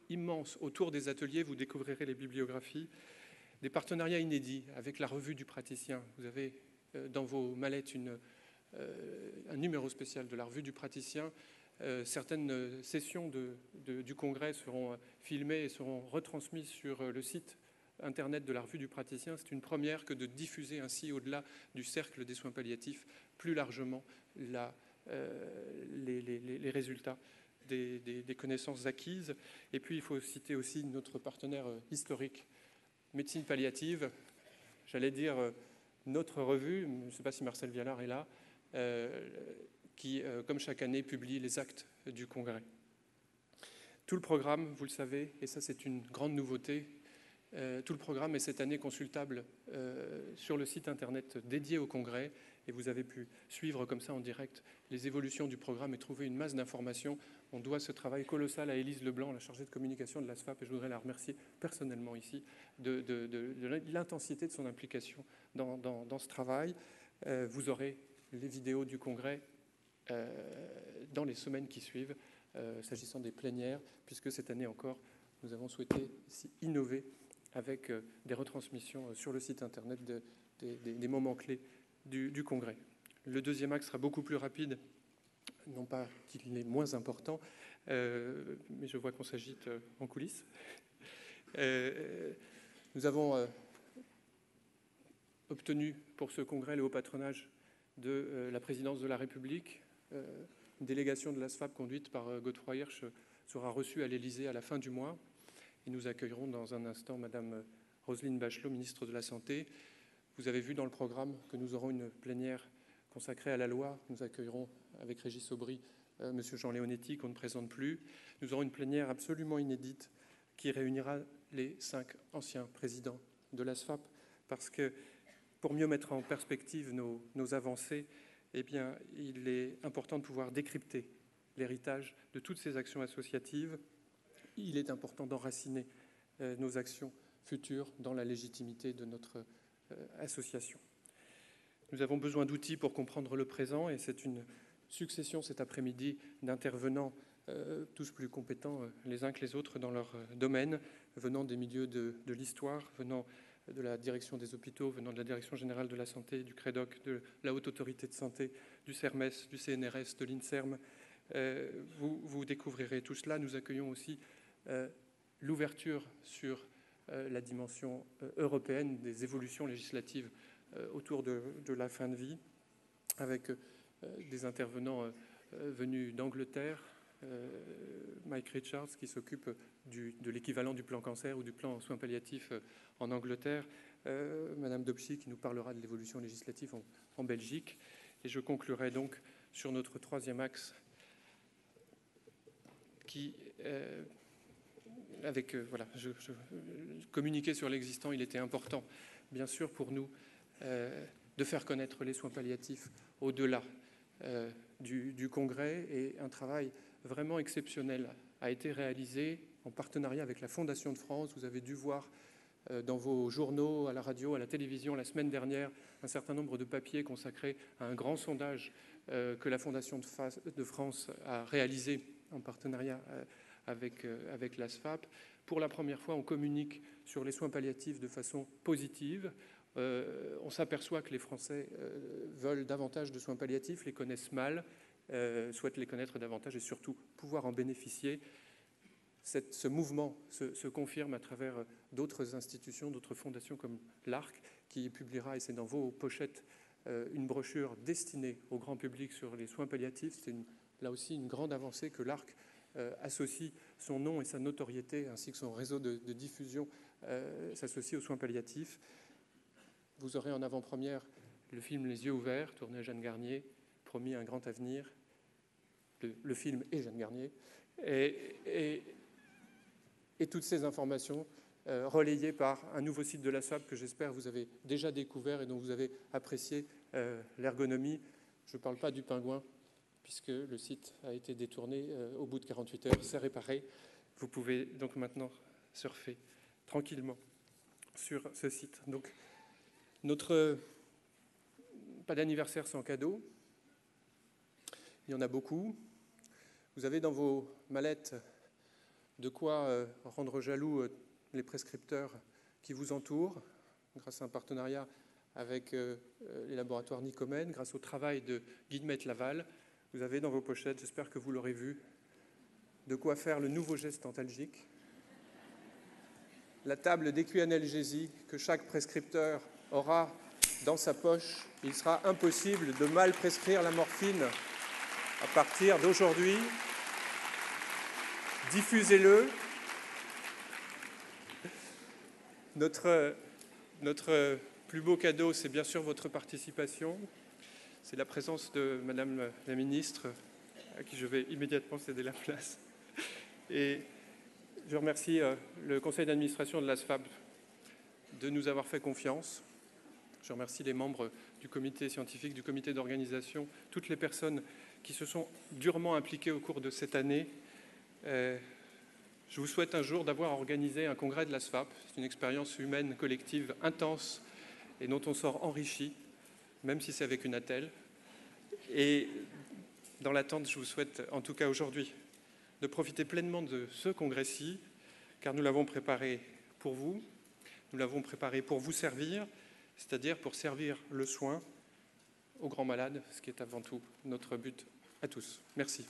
immense. Autour des ateliers, vous découvrirez les bibliographies, des partenariats inédits avec la revue du praticien. Vous avez dans vos mallettes un numéro spécial de la revue du praticien. Certaines sessions du congrès seront filmées et seront retransmises sur le site internet de la revue du praticien. C'est une première que de diffuser ainsi au-delà du cercle des soins palliatifs plus largement les résultats des connaissances acquises. Et puis il faut citer aussi notre partenaire historique, Médecine palliative, j'allais dire notre revue, je ne sais pas si Marcel Vialard est là, qui, comme chaque année, publie les actes du congrès. Tout le programme, vous le savez, et ça c'est une grande nouveauté, tout le programme est cette année consultable sur le site internet dédié au congrès, et vous avez pu suivre comme ça en direct les évolutions du programme et trouver une masse d'informations. On doit ce travail colossal à Élise Leblanc, la chargée de communication de l'ASFAP, et je voudrais la remercier personnellement ici de l'intensité de son implication dans ce travail. Vous aurez les vidéos du congrès dans les semaines qui suivent, s'agissant des plénières, puisque cette année encore, nous avons souhaité ici innover avec des retransmissions sur le site internet des moments clés du congrès. Le deuxième axe sera beaucoup plus rapide, non pas qu'il est moins important, mais je vois qu'on s'agite en coulisses. Nous avons obtenu pour ce congrès le haut patronage de la présidence de la République. Une délégation de l'ASFAP conduite par Godefroy Hirsch sera reçue à l'Élysée à la fin du mois. Et nous accueillerons dans un instant Madame Roselyne Bachelot, ministre de la Santé. Vous avez vu dans le programme que nous aurons une plénière consacrée à la loi. Nous accueillerons avec Régis Aubry Monsieur Jean Leonetti, qu'on ne présente plus. Nous aurons une plénière absolument inédite qui réunira les 5 anciens présidents de l'ASFAP, parce que pour mieux mettre en perspective nos avancées, eh bien, il est important de pouvoir décrypter l'héritage de toutes ces actions associatives. Il est important d'enraciner nos actions futures dans la légitimité de notre association. Nous avons besoin d'outils pour comprendre le présent, et c'est une succession cet après-midi d'intervenants tous plus compétents les uns que les autres dans leur domaine, venant des milieux de l'histoire, venant de la direction des hôpitaux, venant de la Direction générale de la santé, du CREDOC, de la Haute Autorité de Santé, du CERMES, du CNRS, de l'INSERM. Vous découvrirez tout cela. Nous accueillons aussi l'ouverture sur la dimension européenne des évolutions législatives autour de la fin de vie, avec des intervenants venus d'Angleterre, Mike Richards, qui s'occupe de l'équivalent du plan cancer ou du plan soins palliatifs en Angleterre, Madame Dobschi, qui nous parlera de l'évolution législative en Belgique. Et je conclurai donc sur notre troisième axe, qui, communiquer sur l'existant, il était important, bien sûr, pour nous, de faire connaître les soins palliatifs au-delà du congrès, et un travail vraiment exceptionnel a été réalisé en partenariat avec la Fondation de France. Vous avez dû voir dans vos journaux, à la radio, à la télévision, la semaine dernière, un certain nombre de papiers consacrés à un grand sondage que la Fondation de France a réalisé en partenariat avec l'ASFAP. Pour la première fois, on communique sur les soins palliatifs de façon positive. On s'aperçoit que les Français veulent davantage de soins palliatifs, les connaissent mal, souhaitent les connaître davantage et surtout pouvoir en bénéficier. Ce mouvement se confirme à travers d'autres institutions, d'autres fondations comme l'ARC, qui publiera, et c'est dans vos pochettes, une brochure destinée au grand public sur les soins palliatifs. C'est là aussi une grande avancée que l'ARC associe son nom et sa notoriété, ainsi que son réseau de diffusion, s'associe aux soins palliatifs. Vous aurez en avant-première le film Les yeux ouverts, tourné à Jeanne Garnier, promis un grand avenir, le film et Jeanne Garnier, et toutes ces informations relayées par un nouveau site de l'ASFAP que j'espère vous avez déjà découvert et dont vous avez apprécié l'ergonomie. Je ne parle pas du pingouin, puisque le site a été détourné au bout de 48 heures, c'est réparé. Vous pouvez donc maintenant surfer tranquillement sur ce site. Donc, pas d'anniversaire sans cadeau. Il y en a beaucoup. Vous avez dans vos mallettes de quoi rendre jaloux les prescripteurs qui vous entourent, grâce à un partenariat avec les laboratoires Nicomen, grâce au travail de Guillemette Laval. Vous avez dans vos pochettes, j'espère que vous l'aurez vu, de quoi faire le nouveau geste antalgique. La table d'équianalgésie que chaque prescripteur aura dans sa poche. Il sera impossible de mal prescrire la morphine à partir d'aujourd'hui. Diffusez-le. Notre plus beau cadeau, c'est bien sûr votre participation. C'est la présence de Madame la Ministre, à qui je vais immédiatement céder la place. Et je remercie le conseil d'administration de l'ASFAB de nous avoir fait confiance. Je remercie les membres du comité scientifique, du comité d'organisation, toutes les personnes qui se sont durement impliquées au cours de cette année. Je vous souhaite un jour d'avoir organisé un congrès de l'ASFAB. C'est une expérience humaine collective intense et dont on sort enrichi, même si c'est avec une attelle. Et dans l'attente, je vous souhaite, en tout cas aujourd'hui, de profiter pleinement de ce congrès-ci, car nous l'avons préparé pour vous, nous l'avons préparé pour vous servir, c'est-à-dire pour servir le soin aux grands malades, ce qui est avant tout notre but à tous. Merci.